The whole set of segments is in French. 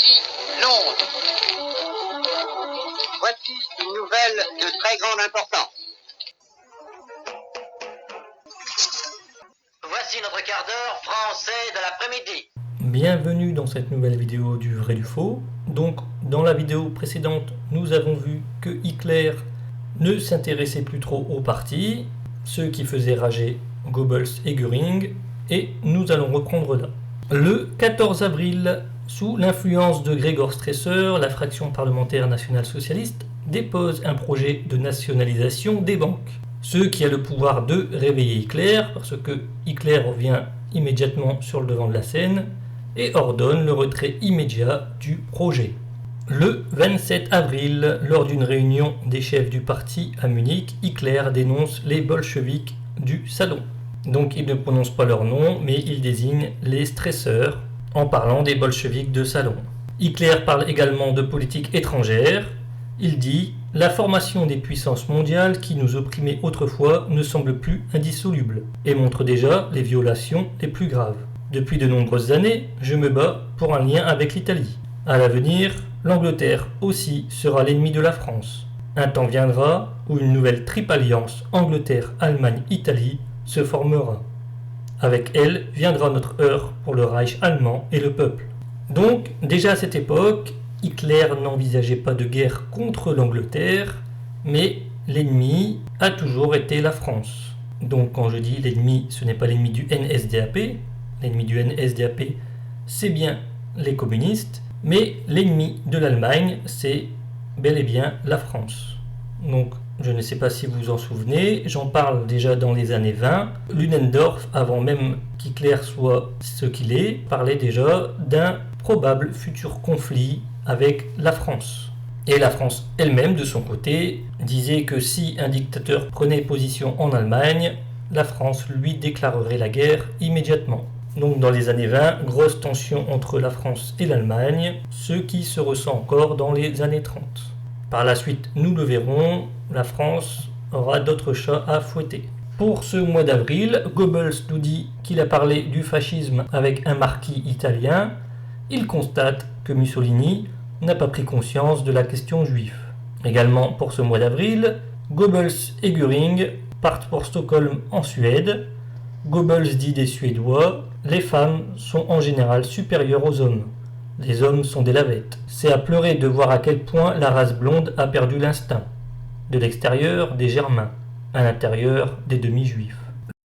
Voici Londres. Voici une nouvelle de très grande importance. Voici notre quart d'heure français de l'après-midi. Bienvenue dans cette nouvelle vidéo du vrai du faux. Donc dans la vidéo précédente, nous avons vu que Hitler ne s'intéressait plus trop aux partis, ce qui faisait rager Goebbels et Göring, et nous allons reprendre là. Le 14 avril, sous l'influence de Gregor Stresser, la fraction parlementaire nationale-socialiste dépose un projet de nationalisation des banques. Ce qui a le pouvoir de réveiller Hitler, parce que Hitler revient immédiatement sur le devant de la scène et ordonne le retrait immédiat du projet. Le 27 avril, lors d'une réunion des chefs du parti à Munich, Hitler dénonce les bolcheviks du salon. Donc il ne prononce pas leur nom, mais il désigne les stresseurs en parlant des bolcheviks de salon. Hitler parle également de politique étrangère. Il dit « La formation des puissances mondiales qui nous opprimaient autrefois ne semble plus indissoluble et montre déjà les violations les plus graves. Depuis de nombreuses années, je me bats pour un lien avec l'Italie. À l'avenir, l'Angleterre aussi sera l'ennemi de la France. Un temps viendra où une nouvelle triple alliance Angleterre-Allemagne-Italie se formera. Avec elle viendra notre heure pour le Reich allemand et le peuple. » Donc, déjà à cette époque, Hitler n'envisageait pas de guerre contre l'Angleterre, mais l'ennemi a toujours été la France. Donc quand je dis l'ennemi, ce n'est pas l'ennemi du NSDAP, l'ennemi du NSDAP, c'est bien les communistes, mais l'ennemi de l'Allemagne, c'est bel et bien la France. Donc je ne sais pas si vous vous en souvenez, j'en parle déjà dans les années 20. Ludendorff, avant même qu'Hitler soit ce qu'il est, parlait déjà d'un probable futur conflit avec la France. Et la France elle-même, de son côté, disait que si un dictateur prenait position en Allemagne, la France lui déclarerait la guerre immédiatement. Donc dans les années 20, grosse tension entre la France et l'Allemagne, ce qui se ressent encore dans les années 30. Par la suite, nous le verrons, la France aura d'autres chats à fouetter. Pour ce mois d'avril, Goebbels nous dit qu'il a parlé du fascisme avec un marquis italien. Il constate que Mussolini n'a pas pris conscience de la question juive. Également pour ce mois d'avril, Goebbels et Göring partent pour Stockholm en Suède. Goebbels dit des Suédois « Les femmes sont en général supérieures aux hommes. Les hommes sont des lavettes. » C'est à pleurer de voir à quel point la race blonde a perdu l'instinct. De l'extérieur, des Germains. À l'intérieur, des demi-juifs.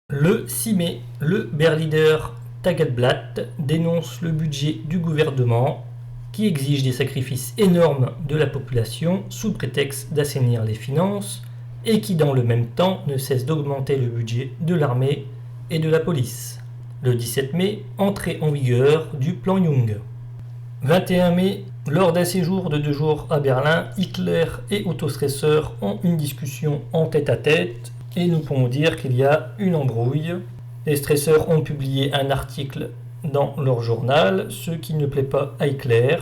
Le 6 mai, le Berliner Tageblatt dénonce le budget du gouvernement qui exige des sacrifices énormes de la population sous prétexte d'assainir les finances et qui dans le même temps ne cesse d'augmenter le budget de l'armée et de la police. Le 17 mai, entrée en vigueur du plan Young. 21 mai, lors d'un séjour de 2 jours à Berlin, Hitler et Otto Stresser ont une discussion en tête-à-tête et nous pouvons dire qu'il y a une embrouille. Les stresseurs ont publié un article dans leur journal, ce qui ne plaît pas à Hitler.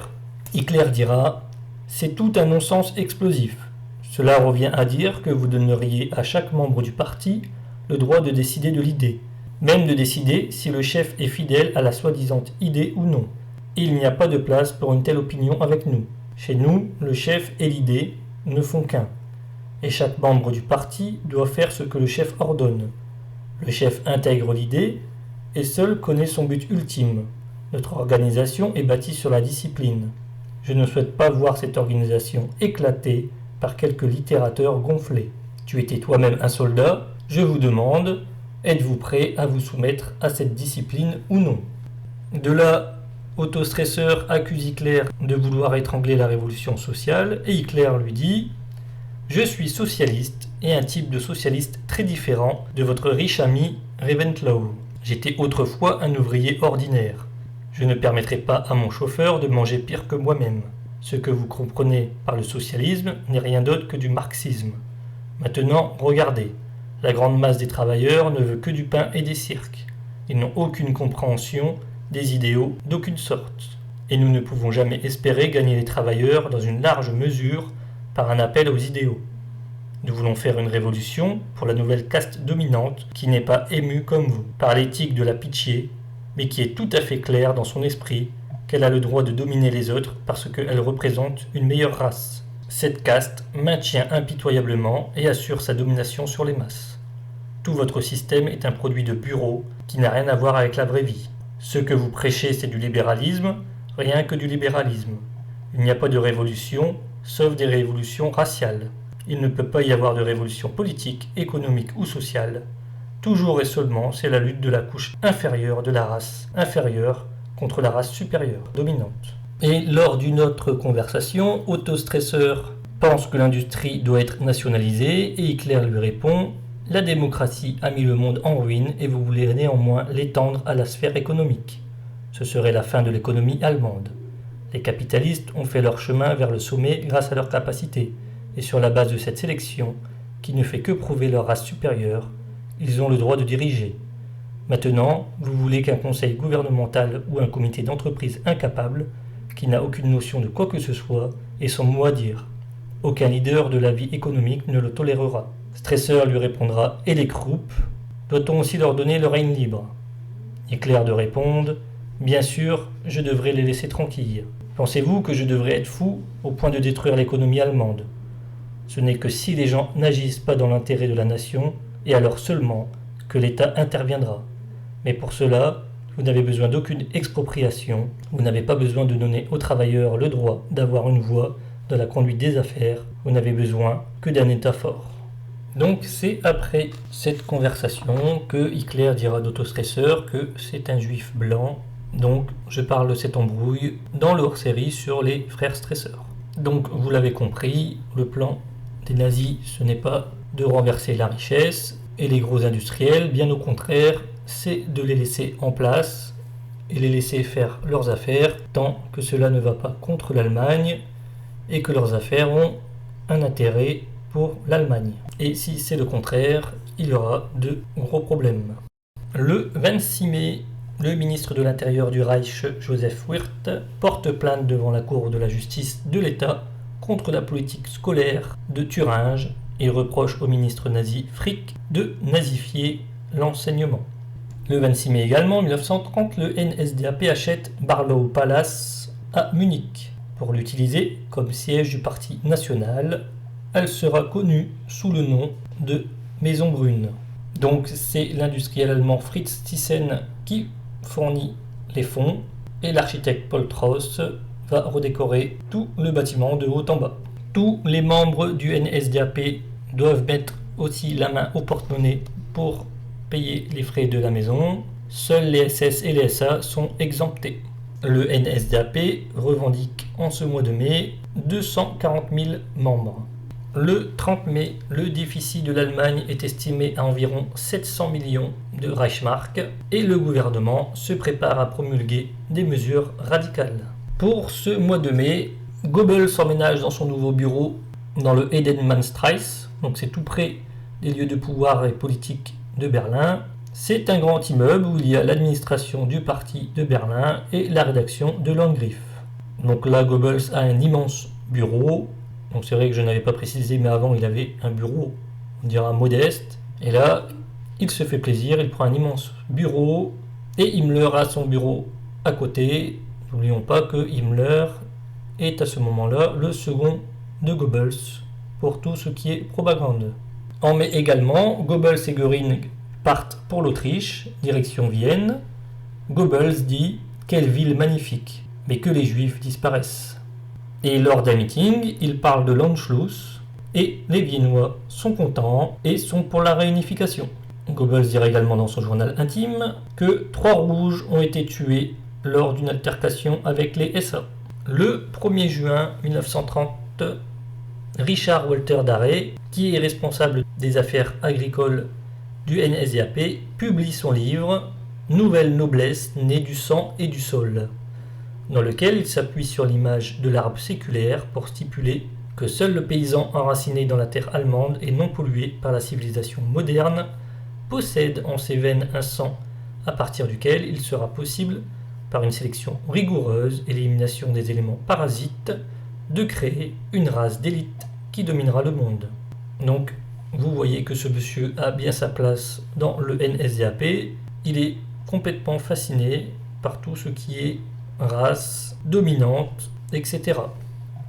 Hitler dira « C'est tout un non-sens explosif. Cela revient à dire que vous donneriez à chaque membre du parti le droit de décider de l'idée, même de décider si le chef est fidèle à la soi-disant idée ou non. Il n'y a pas de place pour une telle opinion avec nous. Chez nous, le chef et l'idée ne font qu'un. Et chaque membre du parti doit faire ce que le chef ordonne. Le chef intègre l'idée et seul connaît son but ultime. Notre organisation est bâtie sur la discipline. Je ne souhaite pas voir cette organisation éclatée par quelques littérateurs gonflés. Tu étais toi-même un soldat, je vous demande, êtes-vous prêt à vous soumettre à cette discipline ou non ? De là, Otto Stresser accuse Hitler de vouloir étrangler la révolution sociale et Hitler lui dit « Je suis socialiste et un type de socialiste très différent de votre riche ami Reventlow. J'étais autrefois un ouvrier ordinaire. Je ne permettrai pas à mon chauffeur de manger pire que moi-même. Ce que vous comprenez par le socialisme n'est rien d'autre que du marxisme. Maintenant, regardez. La grande masse des travailleurs ne veut que du pain et des cirques. Ils n'ont aucune compréhension des idéaux d'aucune sorte. Et nous ne pouvons jamais espérer gagner les travailleurs dans une large mesure par un appel aux idéaux. Nous voulons faire une révolution pour la nouvelle caste dominante qui n'est pas émue comme vous par l'éthique de la pitié, mais qui est tout à fait claire dans son esprit, qu'elle a le droit de dominer les autres parce qu'elle représente une meilleure race. Cette caste maintient impitoyablement et assure sa domination sur les masses. Tout votre système est un produit de bureau qui n'a rien à voir avec la vraie vie. Ce que vous prêchez, c'est du libéralisme, rien que du libéralisme. Il n'y a pas de révolution, sauf des révolutions raciales. Il ne peut pas y avoir de révolution politique, économique ou sociale. Toujours et seulement, c'est la lutte de la couche inférieure de la race inférieure contre la race supérieure, dominante. Et lors d'une autre conversation, Otto Stresser pense que l'industrie doit être nationalisée et Hitler lui répond « La démocratie a mis le monde en ruine et vous voulez néanmoins l'étendre à la sphère économique. Ce serait la fin de l'économie allemande. Les capitalistes ont fait leur chemin vers le sommet grâce à leur capacité et sur la base de cette sélection, qui ne fait que prouver leur race supérieure, ils ont le droit de diriger. Maintenant, vous voulez qu'un conseil gouvernemental ou un comité d'entreprise incapable, qui n'a aucune notion de quoi que ce soit, ait son mot à dire. Aucun leader de la vie économique ne le tolérera. » Stresser lui répondra « Et les croupes, doit-on aussi leur donner le règne libre ?» Hitler de répondre « Bien sûr, je devrais les laisser tranquilles. Pensez-vous que je devrais être fou au point de détruire l'économie allemande ? Ce n'est que si les gens n'agissent pas dans l'intérêt de la nation, et alors seulement que l'État interviendra. Mais pour cela, vous n'avez besoin d'aucune expropriation, vous n'avez pas besoin de donner aux travailleurs le droit d'avoir une voix dans la conduite des affaires, vous n'avez besoin que d'un État fort. » Donc c'est après cette conversation que Hitler dira d'Otto Stresser que c'est un juif blanc. Donc je parle de cette embrouille dans le hors-série sur les frères Stresser. Donc vous l'avez compris, le plan des nazis, ce n'est pas de renverser la richesse et les gros industriels, bien au contraire, c'est de les laisser en place et les laisser faire leurs affaires tant que cela ne va pas contre l'Allemagne et que leurs affaires ont un intérêt pour l'Allemagne. Et si c'est le contraire, il y aura de gros problèmes. Le 26 mai, le ministre de l'Intérieur du Reich, Joseph Wirth, porte plainte devant la Cour de la justice de l'État contre la politique scolaire de Thuringe et reproche au ministre nazi Frick de nazifier l'enseignement. Le 26 mai également, 1930, le NSDAP achète Barlow Palace à Munich pour l'utiliser comme siège du Parti national. Elle sera connue sous le nom de Maison Brune. Donc c'est l'industriel allemand Fritz Thyssen qui fournit les fonds et l'architecte Paul Trauss va redécorer tout le bâtiment de haut en bas. Tous les membres du NSDAP doivent mettre aussi la main au porte-monnaie pour payer les frais de la maison. Seuls les SS et les SA sont exemptés. Le NSDAP revendique en ce mois de mai 240 000 membres. Le 30 mai, le déficit de l'Allemagne est estimé à environ 700 millions de Reichsmark et le gouvernement se prépare à promulguer des mesures radicales. Pour ce mois de mai, Goebbels s'emménage dans son nouveau bureau dans le Heidenmannstrasse, donc c'est tout près des lieux de pouvoir et politique de Berlin. C'est un grand immeuble où il y a l'administration du parti de Berlin et la rédaction de Landgrif. Donc là, Goebbels a un immense bureau. Donc c'est vrai que je n'avais pas précisé, mais avant il avait un bureau, on dira modeste. Et là, il se fait plaisir, il prend un immense bureau et Himmler a son bureau à côté. N'oublions pas que Himmler est à ce moment-là le second de Goebbels pour tout ce qui est propagande. En mai également, Goebbels et Göring partent pour l'Autriche, direction Vienne. Goebbels dit « Quelle ville magnifique, mais que les Juifs disparaissent ». Et lors d'un meeting, il parle de l'Anschluss et les Viennois sont contents et sont pour la réunification. Goebbels dira également dans son journal intime que 3 rouges ont été tués lors d'une altercation avec les SA. Le 1er juin 1930, Richard Walter Darré, qui est responsable des affaires agricoles du NSDAP, publie son livre « Nouvelle noblesse née du sang et du sol », dans lequel il s'appuie sur l'image de l'arbre séculaire pour stipuler que seul le paysan enraciné dans la terre allemande et non pollué par la civilisation moderne possède en ses veines un sang à partir duquel il sera possible, par une sélection rigoureuse et l'élimination des éléments parasites, de créer une race d'élite qui dominera le monde. Donc, vous voyez que ce monsieur a bien sa place dans le NSDAP. Il est complètement fasciné par tout ce qui est race dominante, etc.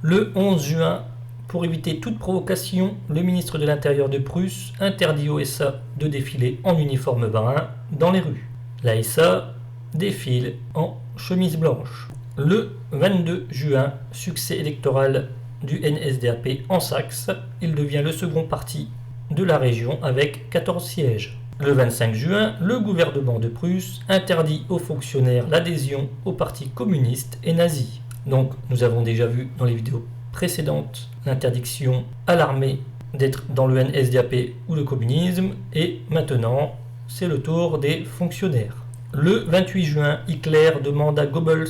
Le 11 juin, pour éviter toute provocation, le ministre de l'Intérieur de Prusse interdit au SA de défiler en uniforme brun dans les rues. La SA défile en chemise blanche. Le 22 juin, succès électoral du NSDAP en Saxe, il devient le second parti de la région avec 14 sièges. Le 25 juin, le gouvernement de Prusse interdit aux fonctionnaires l'adhésion au parti communiste et nazi. Donc nous avons déjà vu dans les vidéos précédentes l'interdiction à l'armée d'être dans le NSDAP ou le communisme, et maintenant c'est le tour des fonctionnaires. Le 28 juin, Hitler demande à Goebbels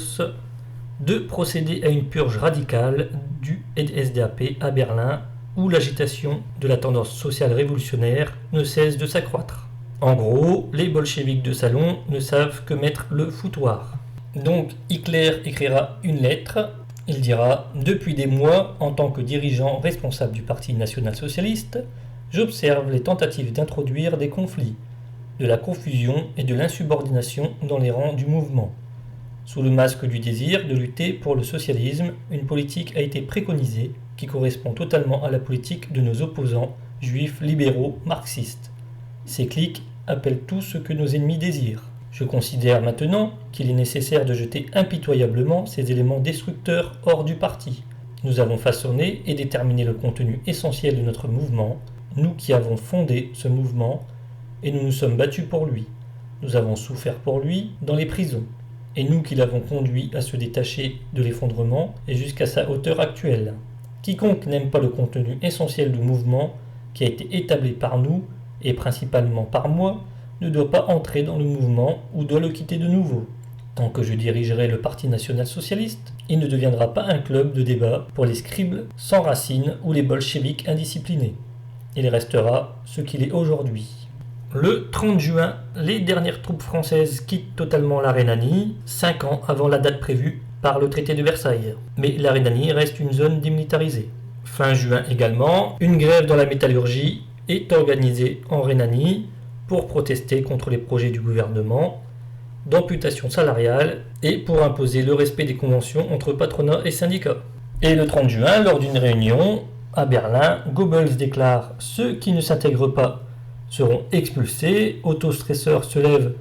de procéder à une purge radicale du NSDAP à Berlin, où l'agitation de la tendance sociale révolutionnaire ne cesse de s'accroître. En gros, les bolcheviks de salon ne savent que mettre le foutoir. Donc Hitler écrira une lettre, il dira « Depuis des mois, en tant que dirigeant responsable du Parti national-socialiste, j'observe les tentatives d'introduire des conflits, de la confusion et de l'insubordination dans les rangs du mouvement. Sous le masque du désir de lutter pour le socialisme, une politique a été préconisée qui correspond totalement à la politique de nos opposants, juifs, libéraux, marxistes. Ces cliques appellent tout ce que nos ennemis désirent. Je considère maintenant qu'il est nécessaire de jeter impitoyablement ces éléments destructeurs hors du parti. Nous avons façonné et déterminé le contenu essentiel de notre mouvement, nous qui avons fondé ce mouvement, et nous nous sommes battus pour lui. Nous avons souffert pour lui dans les prisons, et nous qui l'avons conduit à se détacher de l'effondrement et jusqu'à sa hauteur actuelle. Quiconque n'aime pas le contenu essentiel du mouvement qui a été établi par nous, et principalement par moi, ne doit pas entrer dans le mouvement ou doit le quitter de nouveau. Tant que je dirigerai le Parti national-socialiste, il ne deviendra pas un club de débat pour les scribes sans racines ou les bolcheviks indisciplinés. Il restera ce qu'il est aujourd'hui. Le 30 juin, les dernières troupes françaises quittent totalement la Rhénanie, 5 ans avant la date prévue par le traité de Versailles. Mais la Rhénanie reste une zone démilitarisée. Fin juin également, une grève dans la métallurgie est organisée en Rhénanie pour protester contre les projets du gouvernement d'amputation salariale et pour imposer le respect des conventions entre patronat et syndicats. Et le 30 juin, lors d'une réunion à Berlin, Goebbels déclare « Ceux qui ne s'intègrent pas seront expulsés », Otto Stresser se lève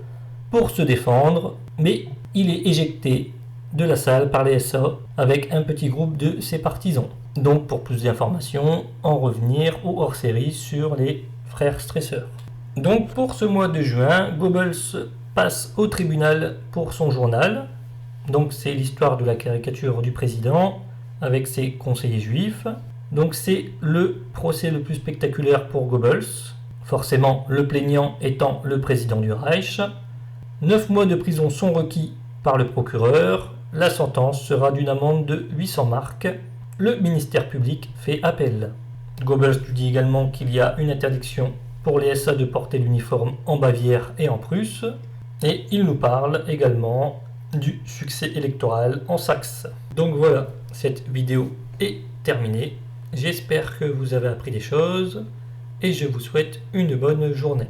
pour se défendre, mais il est éjecté de la salle par les SA avec un petit groupe de ses partisans. Donc pour plus d'informations, en revenir au hors-série sur les frères Stresser. Donc pour ce mois de juin, Goebbels passe au tribunal pour son journal. Donc c'est l'histoire de la caricature du président avec ses conseillers juifs. Donc c'est le procès le plus spectaculaire pour Goebbels, forcément le plaignant étant le président du Reich. 9 mois de prison sont requis par le procureur. La sentence sera d'une amende de 800 marks. Le ministère public fait appel. Goebbels dit également qu'il y a une interdiction pour les SA de porter l'uniforme en Bavière et en Prusse. Et il nous parle également du succès électoral en Saxe. Donc voilà, cette vidéo est terminée. J'espère que vous avez appris des choses et je vous souhaite une bonne journée.